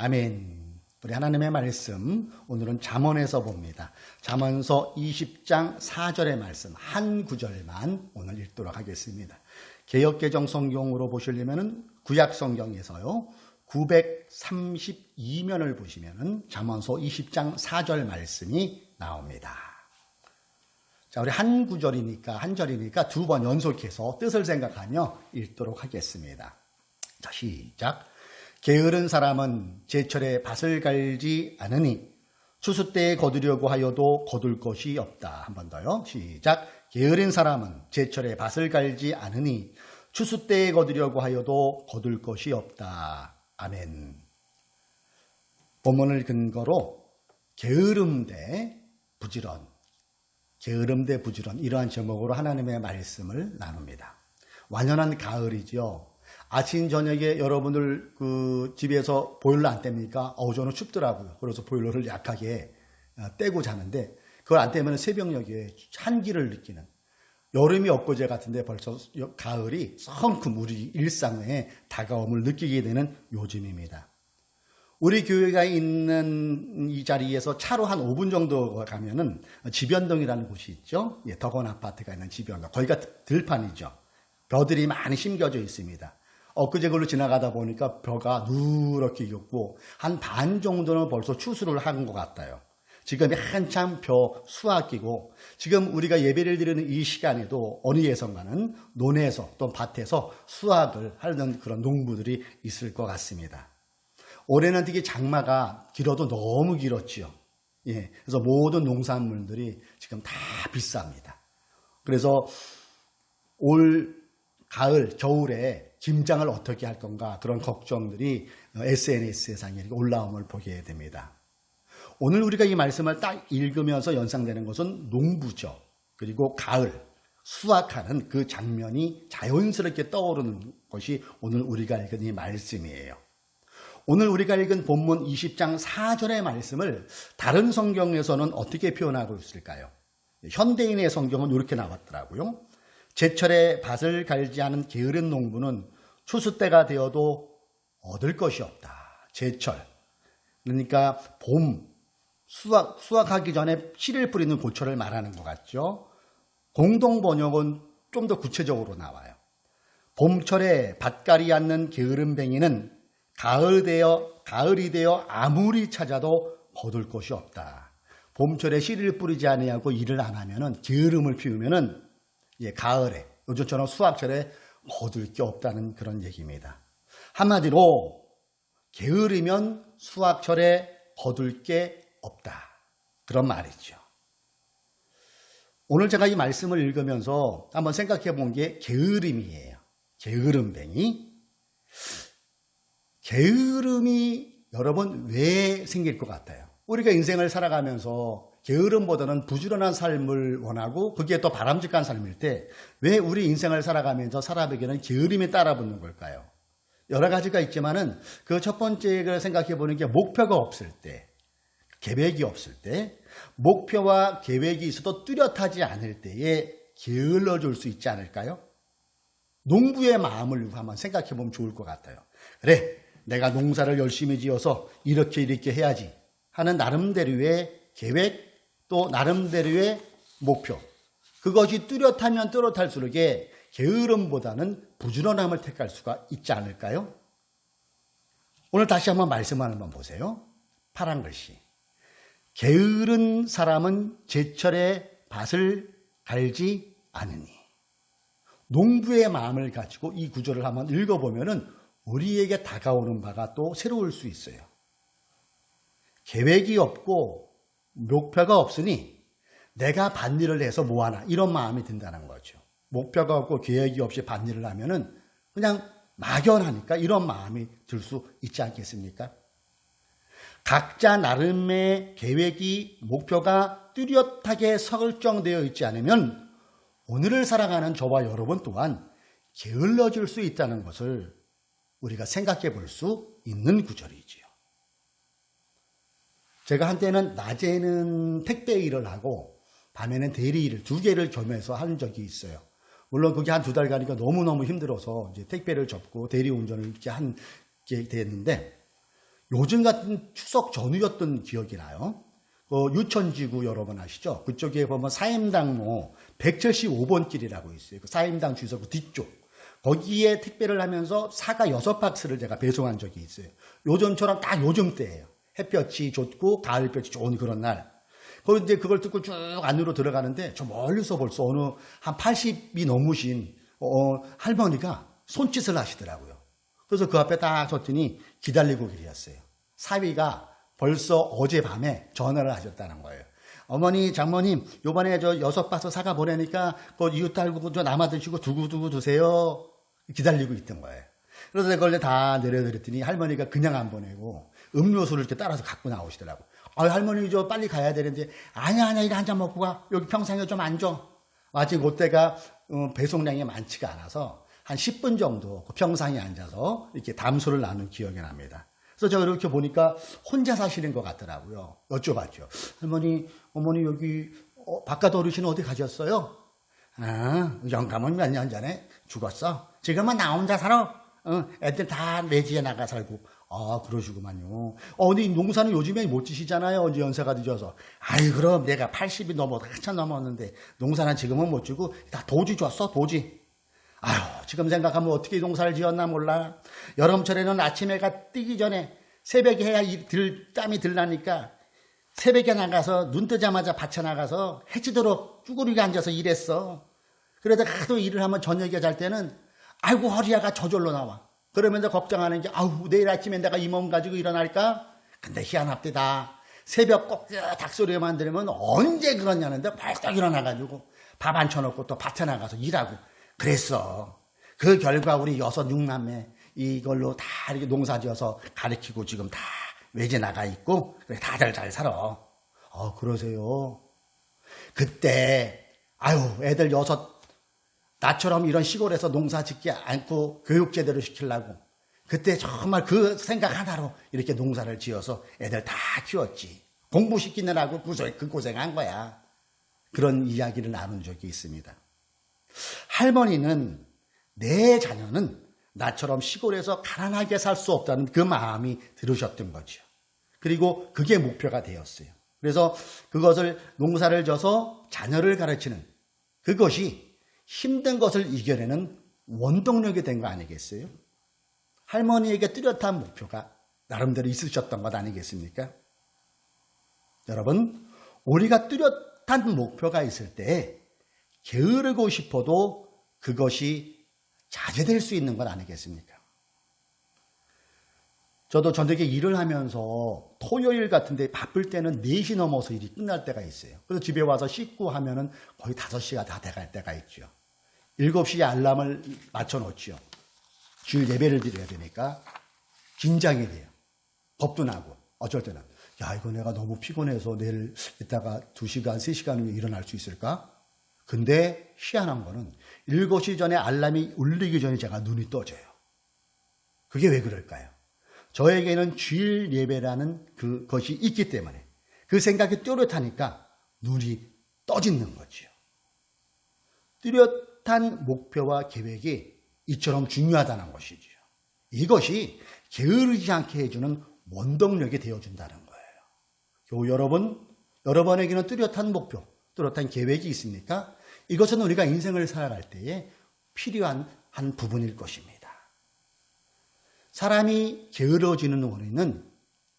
아멘. 우리 하나님의 말씀 오늘은 잠언에서 봅니다. 잠언서 20장 4절의 말씀 한 구절만 오늘 읽도록 하겠습니다. 개역개정 성경으로 보시려면 구약 성경에서요 932면을 보시면 잠언서 20장 4절 말씀이 나옵니다. 자, 우리 한 구절이니까 한 절이니까 두 번 연속해서 뜻을 생각하며 읽도록 하겠습니다. 자, 시작. 게으른 사람은 제철에 밭을 갈지 않으니 추수 때에 거두려고 하여도 거둘 것이 없다. 한 번 더요. 시작. 게으른 사람은 제철에 밭을 갈지 않으니 추수 때에 거두려고 하여도 거둘 것이 없다. 아멘. 본문을 근거로 게으름 대 부지런, 게으름 대 부지런 이러한 제목으로 하나님의 말씀을 나눕니다. 완연한 가을이죠. 아침 저녁에 여러분들 집에서 보일러 안 뗍니까? 저는 춥더라고요. 그래서 보일러를 약하게 떼고 자는데 그걸 안 떼면 새벽녘에 한기를 느끼는 여름이 엊그제 같은데 벌써 가을이 성큼 우리 일상에 다가옴을 느끼게 되는 요즘입니다. 우리 교회가 있는 이 자리에서 차로 한 5분 정도 가면은 지변동이라는 곳이 있죠. 덕원 아파트가 있는 지변동. 거기가 들판이죠. 벼들이 많이 심겨져 있습니다. 엊그제 걸로 지나가다 보니까 벼가 누렇게 익었고 한 반 정도는 벌써 추수를 한 것 같아요. 지금 한참 벼 수확이고 지금 우리가 예배를 드리는 이 시간에도 어느 예선가는 논에서 또 밭에서 수확을 하는 그런 농부들이 있을 것 같습니다. 올해는 특히 장마가 길어도 너무 길었지요. 그래서 모든 농산물들이 지금 다 비쌉니다. 그래서 올 가을, 겨울에 김장을 어떻게 할 건가 그런 걱정들이 SNS상에 올라옴을 보게 됩니다. 오늘 우리가 이 말씀을 딱 읽으면서 연상되는 것은 농부죠. 그리고 가을, 수확하는 그 장면이 자연스럽게 떠오르는 것이 오늘 우리가 읽은 이 말씀이에요. 오늘 우리가 읽은 본문 20장 4절의 말씀을 다른 성경에서는 어떻게 표현하고 있을까요? 현대인의 성경은 이렇게 나왔더라고요. 제철에 밭을 갈지 않은 게으른 농부는 추수 때가 되어도 얻을 것이 없다. 제철. 그러니까 봄, 수확하기 전에 씨를 뿌리는 고철을 말하는 것 같죠. 공동 번역은 좀 더 구체적으로 나와요. 봄철에 밭갈이 않는 게으름뱅이는 가을이 되어 아무리 찾아도 거둘 것이 없다. 봄철에 씨를 뿌리지 아니하고 일을 안 하면은 게으름을 피우면은 가을에 요즘처럼 수확철에 거둘 게 없다는 그런 얘기입니다. 한마디로 게으르면 수확철에 거둘 게 없다. 그런 말이죠. 오늘 제가 이 말씀을 읽으면서 한번 생각해 본 게 게으름이에요. 게으름뱅이. 게으름이 여러분 왜 생길 것 같아요? 우리가 인생을 살아가면서 게으름보다는 부지런한 삶을 원하고 그게 또 바람직한 삶일 때 왜 우리 인생을 살아가면서 사람에게는 게으름이 따라붙는 걸까요? 여러 가지가 있지만은 그 첫 번째를 생각해 보는 게 목표가 없을 때, 계획이 없을 때, 목표와 계획이 있어도 뚜렷하지 않을 때에 게을러질 수 있지 않을까요? 농부의 마음을 한번 생각해 보면 좋을 것 같아요. 그래, 내가 농사를 열심히 지어서 이렇게 해야지 하는 나름대로의 계획, 또 나름대로의 목표. 그것이 뚜렷하면 뚜렷할수록 게으름보다는 부지런함을 택할 수가 있지 않을까요? 오늘 다시 한번 말씀을 한번 보세요. 파란 글씨. 게으른 사람은 제철에 밭을 갈지 않으니. 농부의 마음을 가지고 이 구절을 한번 읽어보면은 우리에게 다가오는 바가 또 새로울 수 있어요. 계획이 없고 목표가 없으니 내가 밭일을 해서 뭐하나 이런 마음이 든다는 거죠. 목표가 없고 계획이 없이 밭일을 하면은 그냥 막연하니까 이런 마음이 들 수 있지 않겠습니까? 각자 나름의 계획이 목표가 뚜렷하게 설정되어 있지 않으면 오늘을 살아가는 저와 여러분 또한 게을러질 수 있다는 것을 우리가 생각해 볼 수 있는 구절이지요. 제가 한때는 낮에는 택배 일을 하고 밤에는 대리 일을 두 개를 겸해서 한 적이 있어요. 물론 그게 한 2달 가니까 너무너무 힘들어서 이제 택배를 접고 대리 운전을 이렇게 한 게 됐는데 요즘 같은 추석 전후였던 기억이 나요. 유천지구 여러분 아시죠? 그쪽에 보면 사임당로 175번 길이라고 있어요. 그 사임당 주소 그 뒤쪽. 거기에 택배를 하면서 사과 6박스를 제가 배송한 적이 있어요. 요즘처럼 딱 요즘 때예요. 햇볕이 좋고 가을볕이 좋은 그런 날. 그리고 이제 그걸 뜯고 쭉 안으로 들어가는데 저 멀리서 벌써 어느 한 80이 넘으신 할머니가 손짓을 하시더라고요. 그래서 그 앞에 딱 섰더니 기다리고 계셨어요. 사위가 벌써 어젯밤에 전화를 하셨다는 거예요. 어머니, 장모님, 요번에 저 6박스 사과 보내니까 그 이웃 달고 저 남아 드시고 두고두고 드세요. 기다리고 있던 거예요. 그래서 그걸 다 내려드렸더니 할머니가 그냥 안 보내고 음료수를 이렇게 따라서 갖고 나오시더라고. 할머니 저 빨리 가야 되는데 아니야 이거 한 잔 먹고 가. 여기 평상에 좀 앉아. 마침 그때가 배송량이 많지가 않아서 한 10분 정도 그 평상에 앉아서 이렇게 담소를 나눈 기억이 납니다. 그래서 제가 이렇게 보니까 혼자 사시는 것 같더라고요. 여쭤봤죠. 할머니, 어머니 여기 바깥 어르신은 어디 가셨어요? 영감은 몇 년 전에 죽었어. 지금은 나 혼자 살아. 애들 다 내지에 나가 살고. 그러시구만요. 근데 농사는 요즘에 못 지시잖아요. 언제 연세가 늦어서. 그럼 내가 80이 한참 넘었는데 농사는 지금은 못 지고 다 도지 줬어, 도지. 지금 생각하면 어떻게 농사를 지었나 몰라. 여름철에는 아침 해가 뜨기 전에 새벽에 해야 땀이 들라니까 새벽에 나가서 눈 뜨자마자 밭에 나가서 해지도록 쭈그리게 앉아서 일했어. 그러다 하도 일을 하면 저녁에 잘 때는 허리야가 저절로 나와. 그러면서 걱정하는 게 내일 아침에 내가 이 몸 가지고 일어날까? 근데 희한합디다. 새벽 꼭 닭소리만 들으면 언제 그러냐는데 벌떡 일어나가지고 밥 안 쳐놓고 또 밭에 나가서 일하고 그랬어. 그 결과 우리 6, 6남매 이걸로 다 이렇게 농사 지어서 가르치고 지금 다 외지 나가 있고 그래 다들 잘 살아. 그러세요. 그때 애들 6 나처럼 이런 시골에서 농사 짓지 않고 교육 제대로 시키려고 그때 정말 그 생각 하나로 이렇게 농사를 지어서 애들 다 키웠지. 공부시키느라고 그 고생한 거야. 그런 이야기를 나눈 적이 있습니다. 할머니는 내 자녀는 나처럼 시골에서 가난하게 살 수 없다는 그 마음이 들으셨던 거죠. 그리고 그게 목표가 되었어요. 그래서 그것을 농사를 져서 자녀를 가르치는 그것이 힘든 것을 이겨내는 원동력이 된 거 아니겠어요? 할머니에게 뚜렷한 목표가 나름대로 있으셨던 것 아니겠습니까? 여러분, 우리가 뚜렷한 목표가 있을 때 게으르고 싶어도 그것이 자제될 수 있는 것 아니겠습니까? 저도 저녁에 일을 하면서 토요일 같은데 바쁠 때는 4시 넘어서 일이 끝날 때가 있어요. 그래서 집에 와서 씻고 하면은 거의 5시가 다 돼갈 때가 있죠. 7시에 알람을 맞춰놓죠. 주일 예배를 드려야 되니까 긴장이 돼요. 겁도 나고 어쩔 때는 이거 내가 너무 피곤해서 내일 이따가 2시간, 3시간 후에 일어날 수 있을까? 근데 희한한 거는 7시 전에 알람이 울리기 전에 제가 눈이 떠져요. 그게 왜 그럴까요? 저에게는 주일 예배라는 그것이 있기 때문에 그 생각이 뚜렷하니까 눈이 떠지는 거죠. 뚜렷한 목표와 계획이 이처럼 중요하다는 것이죠. 이것이 게으르지 않게 해주는 원동력이 되어준다는 거예요. 여러분에게는 뚜렷한 목표, 뚜렷한 계획이 있습니까? 이것은 우리가 인생을 살아갈 때에 필요한 한 부분일 것입니다. 사람이 게으러지는 원인은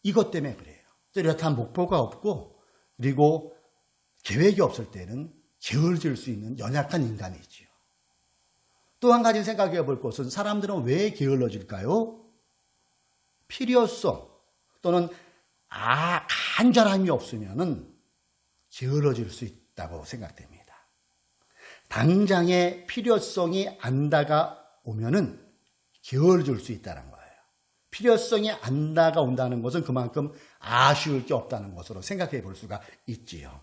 이것 때문에 그래요. 뚜렷한 목표가 없고 그리고 계획이 없을 때는 게으러질 수 있는 연약한 인간이지요. 또 한 가지 생각해 볼 것은 사람들은 왜 게을러질까요? 필요성 또는 간절함이 없으면 게을러질 수 있다고 생각됩니다. 당장의 필요성이 안 다가오면은 게을러질 수 있다는 거예요. 필요성이 안 다가온다는 것은 그만큼 아쉬울 게 없다는 것으로 생각해 볼 수가 있지요.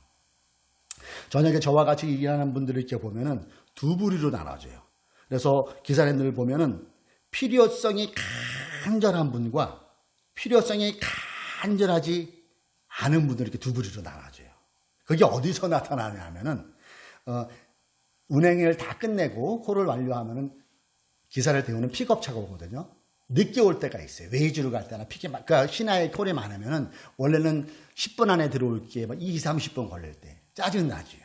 저녁에 저와 같이 일하는 분들을 이렇게 보면은 2부류로 나눠져요. 그래서 기사님들 보면은 필요성이 간절한 분과 필요성이 간절하지 않은 분들 이렇게 2부류로 나눠져요. 그게 어디서 나타나냐 하면은 운행을 다 끝내고 홀을 완료하면은 기사를 태우는 픽업차가 오거든요. 늦게 올 때가 있어요. 외주를 갈 때나 그러니까 신하의 콜이 많으면은 원래는 10분 안에 들어올 게 20, 30분 걸릴 때 짜증나죠.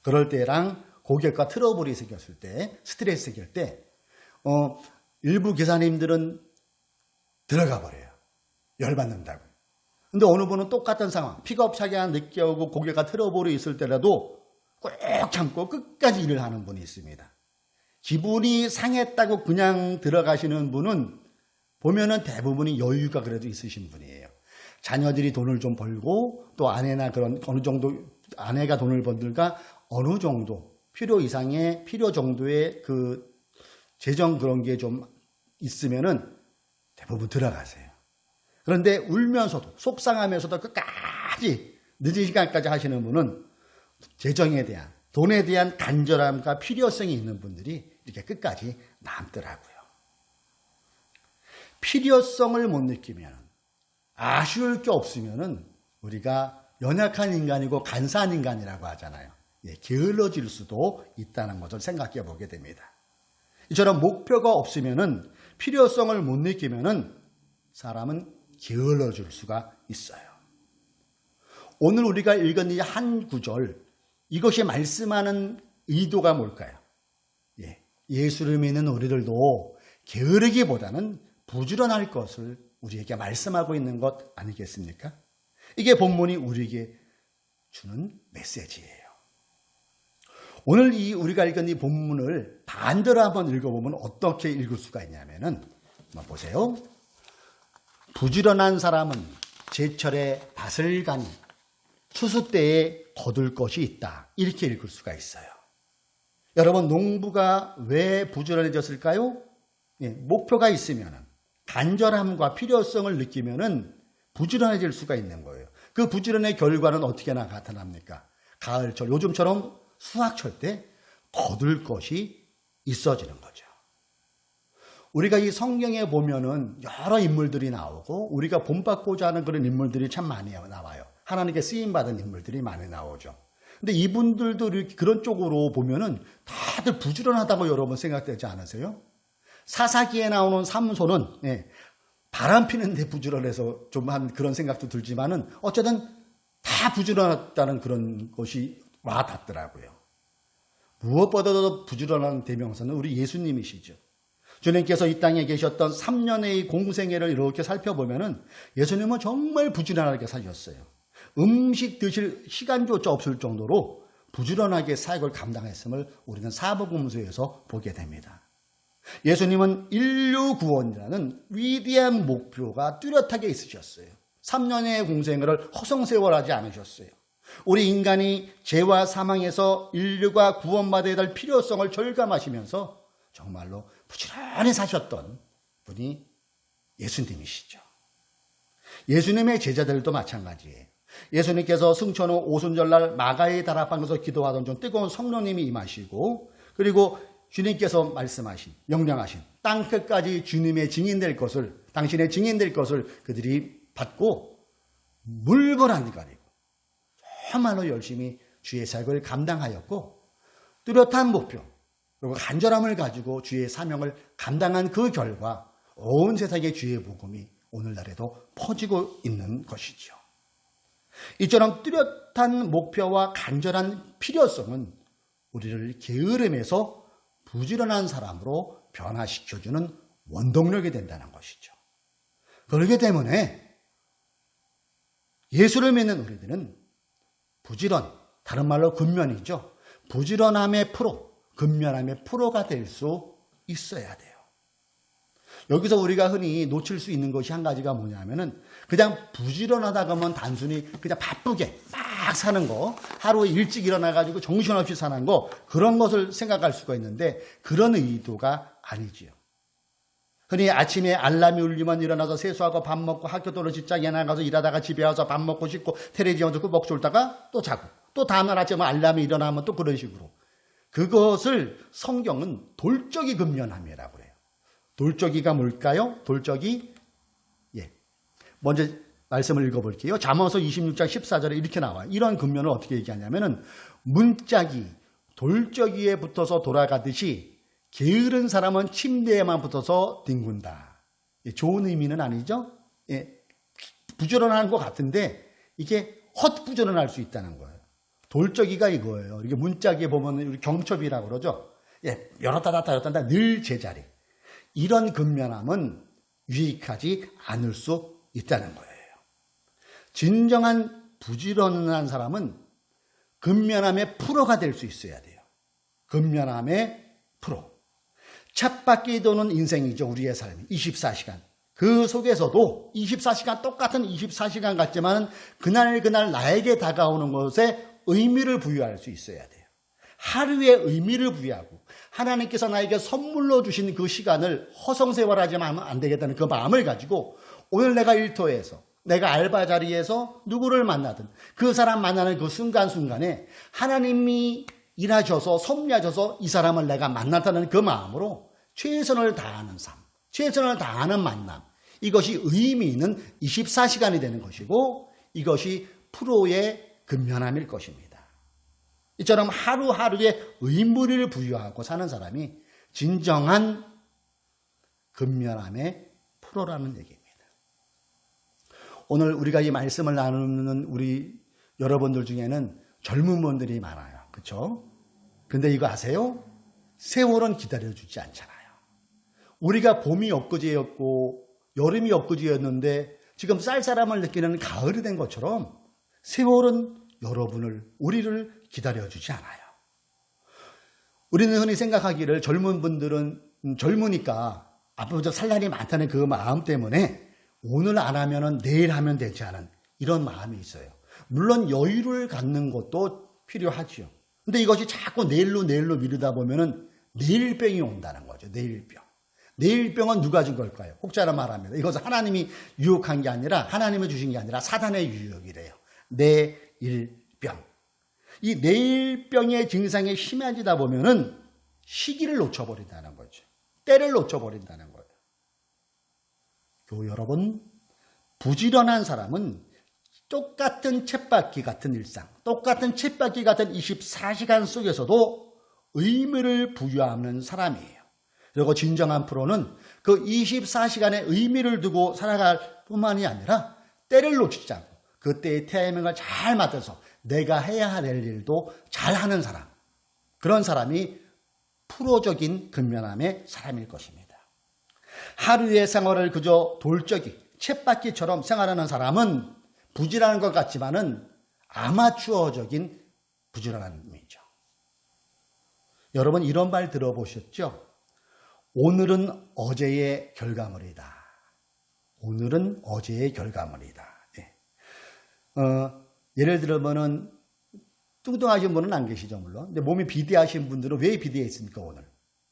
그럴 때랑 고객과 트러블이 생겼을 때, 스트레스 생길 때, 일부 기사님들은 들어가 버려요. 열받는다고. 근데 어느 분은 똑같은 상황, 픽업 차가 늦게 오고 고객과 트러블이 있을 때라도 꼭 참고 끝까지 일을 하는 분이 있습니다. 기분이 상했다고 그냥 들어가시는 분은 보면은 대부분이 여유가 그래도 있으신 분이에요. 자녀들이 돈을 좀 벌고 또 아내나 그런 어느 정도 아내가 돈을 번들까 어느 정도 필요 이상의 필요 정도의 그 재정 그런 게 좀 있으면은 대부분 들어가세요. 그런데 울면서도 속상하면서도 끝까지 늦은 시간까지 하시는 분은 재정에 대한 돈에 대한 간절함과 필요성이 있는 분들이 이렇게 끝까지 남더라고요. 필요성을 못 느끼면 아쉬울 게 없으면 우리가 연약한 인간이고 간사한 인간이라고 하잖아요. 게을러질 수도 있다는 것을 생각해 보게 됩니다. 이처럼 목표가 없으면 필요성을 못 느끼면 사람은 게을러질 수가 있어요. 오늘 우리가 읽은 이 한 구절, 이것이 말씀하는 의도가 뭘까요? 예수를 믿는 우리들도 게으르기보다는 부지런할 것을 우리에게 말씀하고 있는 것 아니겠습니까? 이게 본문이 우리에게 주는 메시지예요. 오늘 우리가 읽은 이 본문을 반대로 한번 읽어보면 어떻게 읽을 수가 있냐면은, 보세요. 부지런한 사람은 제철에 밭을 가니 추수 때에 거둘 것이 있다. 이렇게 읽을 수가 있어요. 여러분, 농부가 왜 부지런해졌을까요? 목표가 있으면 간절함과 필요성을 느끼면 부지런해질 수가 있는 거예요. 그 부지런의 결과는 어떻게 나타납니까? 가을철, 요즘처럼 수확철 때 거둘 것이 있어지는 거죠. 우리가 이 성경에 보면은 여러 인물들이 나오고 우리가 본받고자 하는 그런 인물들이 참 많이 나와요. 하나님께 쓰임받은 인물들이 많이 나오죠. 근데 이분들도 그런 쪽으로 보면은 다들 부지런하다고 여러분 생각되지 않으세요? 사사기에 나오는 삼손은 바람 피는데 부지런해서 좀 한 그런 생각도 들지만은 어쨌든 다 부지런했다는 그런 것이 와 닿더라고요. 무엇보다도 부지런한 대명사는 우리 예수님이시죠. 주님께서 이 땅에 계셨던 3년의 공생애를 이렇게 살펴보면은 예수님은 정말 부지런하게 사셨어요. 음식 드실 시간조차 없을 정도로 부지런하게 사역을 감당했음을 우리는 사복음서에서 보게 됩니다. 예수님은 인류 구원이라는 위대한 목표가 뚜렷하게 있으셨어요. 3년의 공생애를 허송세월하지 않으셨어요. 우리 인간이 죄와 사망에서 인류가 구원받아야 될 필요성을 절감하시면서 정말로 부지런히 사셨던 분이 예수님이시죠. 예수님의 제자들도 마찬가지예요. 예수님께서 승천 후 오순절날 마가의 다락방에서 기도하던 중 뜨거운 성령님이 임하시고, 그리고 주님께서 말씀하신, 명령하신 땅 끝까지 주님의 증인될 것을, 당신의 증인될 것을 그들이 받고 물불안 가리고 정말로 열심히 주의 사역을 감당하였고, 뚜렷한 목표 그리고 간절함을 가지고 주의 사명을 감당한 그 결과 온 세상의 주의 복음이 오늘날에도 퍼지고 있는 것이죠. 이처럼 뚜렷한 목표와 간절한 필요성은 우리를 게으름에서 부지런한 사람으로 변화시켜주는 원동력이 된다는 것이죠. 그렇기 때문에 예수를 믿는 우리들은 부지런, 다른 말로 근면이죠. 부지런함의 프로, 근면함의 프로가 될 수 있어야 돼요. 여기서 우리가 흔히 놓칠 수 있는 것이 한 가지가 뭐냐면은 그냥 부지런하다 하면 단순히 그냥 바쁘게 막 사는 거, 하루에 일찍 일어나가지고 정신없이 사는 거, 그런 것을 생각할 수가 있는데 그런 의도가 아니지요. 흔히 아침에 알람이 울리면 일어나서 세수하고 밥 먹고 학교 또는 직장에 나가서 일하다가 집에 와서 밥 먹고 씻고 텔레비전 듣고 먹고 졸다가 또 자고, 또 다음날 아침에 알람이 일어나면 또 그런 식으로. 그것을 성경은 돌적이 근면함이라고 해요. 돌적이가 뭘까요? 돌적이, 먼저 말씀을 읽어볼게요. 잠언서 26장 14절에 이렇게 나와요. 이런 근면을 어떻게 얘기하냐면은 문짝이 돌적이에 붙어서 돌아가듯이 게으른 사람은 침대에만 붙어서 뒹군다. 좋은 의미는 아니죠. 부지런한 것 같은데 이게 헛부지런할 수 있다는 거예요. 돌적이가 이거예요. 이게 문짝에 보면 우리 경첩이라고 그러죠. 열었다 닫았다 열었다 닫았다 늘 제자리. 이런 근면함은 유익하지 않을 수 있다는 거예요. 진정한 부지런한 사람은 근면함의 프로가 될 수 있어야 돼요. 근면함의 프로. 쳇바퀴 도는 인생이죠. 우리의 삶이 24시간. 그 속에서도 24시간 똑같은 24시간 같지만 그날 나에게 다가오는 것에 의미를 부여할 수 있어야 돼요. 하루에 의미를 부여하고 하나님께서 나에게 선물로 주신 그 시간을 허송세월하지만 안 되겠다는 그 마음을 가지고 오늘 내가 일터에서 내가 알바 자리에서 누구를 만나든 그 사람 만나는 그 순간순간에 하나님이 일하셔서 섭리하셔서 이 사람을 내가 만났다는 그 마음으로 최선을 다하는 삶, 최선을 다하는 만남, 이것이 의미 있는 24시간이 되는 것이고 이것이 프로의 근면함일 것입니다. 이처럼 하루하루에 의무를 부여하고 사는 사람이 진정한 근면함의 프로라는 얘기입니다. 오늘 우리가 이 말씀을 나누는 우리 여러분들 중에는 젊은 분들이 많아요. 그렇죠? 근데 이거 아세요? 세월은 기다려주지 않잖아요. 우리가 봄이 엊그제였고 여름이 엊그제였는데 지금 쌀쌀함을 느끼는 가을이 된 것처럼 세월은 여러분을, 우리를 기다려주지 않아요. 우리는 흔히 생각하기를 젊은 분들은 젊으니까 앞으로 살 날이 많다는 그 마음 때문에 오늘 안 하면 내일 하면 되지 않은 이런 마음이 있어요. 물론 여유를 갖는 것도 필요하지요. 근데 이것이 자꾸 내일로 미루다 보면은 내일병이 온다는 거죠. 내일병. 내일병은 누가 준 걸까요? 혹자라 말합니다. 이것은 하나님이 유혹한 게 아니라 하나님이 주신 게 아니라 사단의 유혹이래요. 내일병. 이 내일병의 증상이 심해지다 보면은 시기를 놓쳐버린다는 거죠. 때를 놓쳐버린다는 거예요. 교우 여러분, 부지런한 사람은 똑같은 쳇바퀴 같은 일상, 똑같은 쳇바퀴 같은 24시간 속에서도 의미를 부여하는 사람이에요. 그리고 진정한 프로는 그 24시간의 의미를 두고 살아갈 뿐만이 아니라 때를 놓치지 않고 그때의 타이밍을 잘 맞춰서 내가 해야 할 일도 잘하는 사람, 그런 사람이 프로적인 근면함의 사람일 것입니다. 하루의 생활을 그저 돌적이 쳇바퀴처럼 생활하는 사람은 부지런한 것 같지만은 아마추어적인 부지런함이죠. 여러분 이런 말 들어보셨죠? 오늘은 어제의 결과물이다. 오늘은 어제의 결과물이다. 예를 들면은 뚱뚱하신 분은 안 계시죠, 물론. 근데 몸이 비대하신 분들은 왜 비대해 있습니까, 오늘?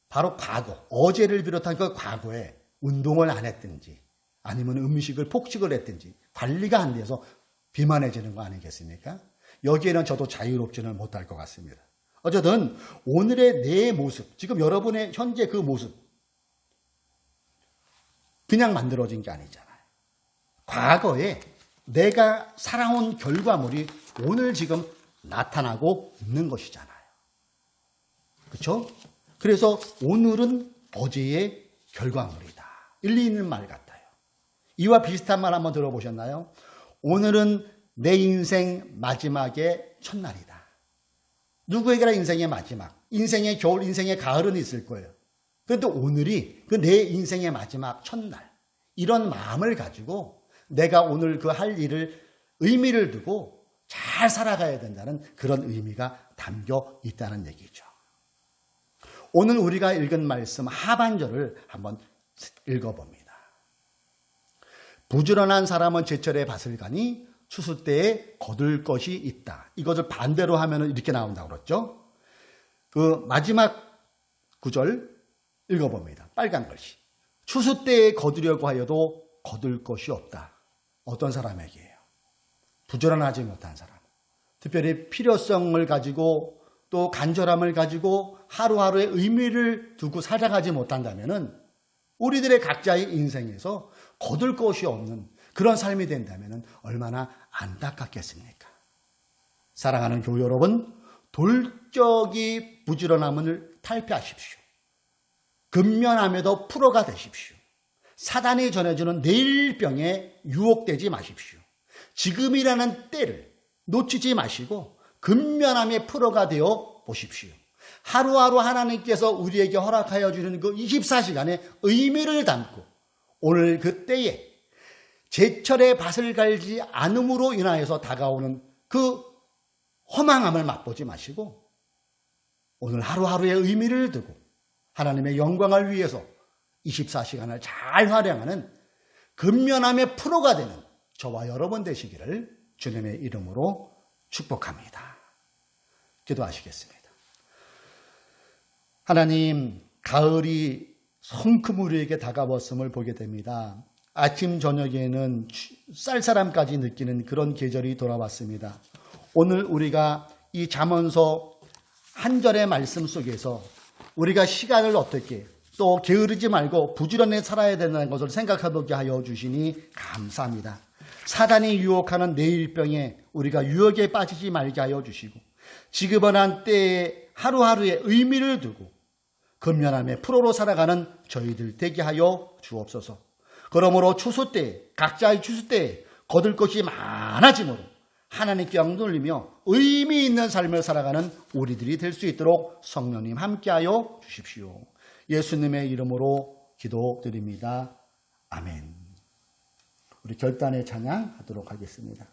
바로 과거, 어제를 비롯한 그 과거에 운동을 안 했든지 아니면 음식을 폭식을 했든지 관리가 안 돼서 비만해지는 거 아니겠습니까? 여기에는 저도 자유롭지는 못할 것 같습니다. 어쨌든 오늘의 내 모습, 지금 여러분의 현재 그 모습 그냥 만들어진 게 아니잖아요. 과거에 내가 살아온 결과물이 오늘 지금 나타나고 있는 것이잖아요. 그렇죠? 그래서 오늘은 어제의 결과물이다. 일리 있는 말 같아요. 이와 비슷한 말 한번 들어보셨나요? 오늘은 내 인생 마지막의 첫날이다. 누구에게나 인생의 마지막, 인생의 겨울, 인생의 가을은 있을 거예요. 그런데 오늘이 그 내 인생의 마지막 첫날, 이런 마음을 가지고 내가 오늘 그 할 일을 의미를 두고 잘 살아가야 된다는 그런 의미가 담겨 있다는 얘기죠. 오늘 우리가 읽은 말씀 하반절을 한번 읽어봅니다. 부지런한 사람은 제철에 밭을 가니 추수 때에 거둘 것이 있다. 이것을 반대로 하면 이렇게 나온다고 그랬죠. 그 마지막 구절 읽어봅니다. 빨간 글씨. 추수 때에 거두려고 하여도 거둘 것이 없다. 어떤 사람에게요? 부지런하지 못한 사람. 특별히 필요성을 가지고 또 간절함을 가지고 하루하루의 의미를 두고 살아가지 못한다면은 우리들의 각자의 인생에서 거둘 것이 없는 그런 삶이 된다면 얼마나 안타깝겠습니까? 사랑하는 교우 여러분, 돌적이 부지런함을 탈피하십시오. 근면함에도 프로가 되십시오. 사단이 전해주는 내일병에 유혹되지 마십시오. 지금이라는 때를 놓치지 마시고 근면함의 프로가 되어 보십시오. 하루하루 하나님께서 우리에게 허락하여 주는 그 24시간의 의미를 담고 오늘 그때에 제철의 밭을 갈지 않음으로 인하여서 다가오는 그 허망함을 맛보지 마시고 오늘 하루하루의 의미를 두고 하나님의 영광을 위해서 24시간을 잘 활용하는 근면함의 프로가 되는 저와 여러분 되시기를 주님의 이름으로 축복합니다. 기도하시겠습니다. 하나님, 가을이 성큼 우리에게 다가왔음을 보게 됩니다. 아침 저녁에는 쌀쌀함까지 느끼는 그런 계절이 돌아왔습니다. 오늘 우리가 이 잠언서 한 절의 말씀 속에서 우리가 시간을 어떻게 또 게으르지 말고 부지런히 살아야 된다는 것을 생각해보게 하여 주시니 감사합니다. 사단이 유혹하는 내일병에 우리가 유혹에 빠지지 말게 하여 주시고 지급어난 때에 하루하루의 의미를 두고 근면함의 프로로 살아가는 저희들 되게 하여 주옵소서. 그러므로 추수 때에 각자의 추수 때에 거둘 것이 많아지므로 하나님께 억눌리며 의미 있는 삶을 살아가는 우리들이 될 수 있도록 성령님 함께하여 주십시오. 예수님의 이름으로 기도드립니다. 아멘. 우리 결단의 찬양 하도록 하겠습니다.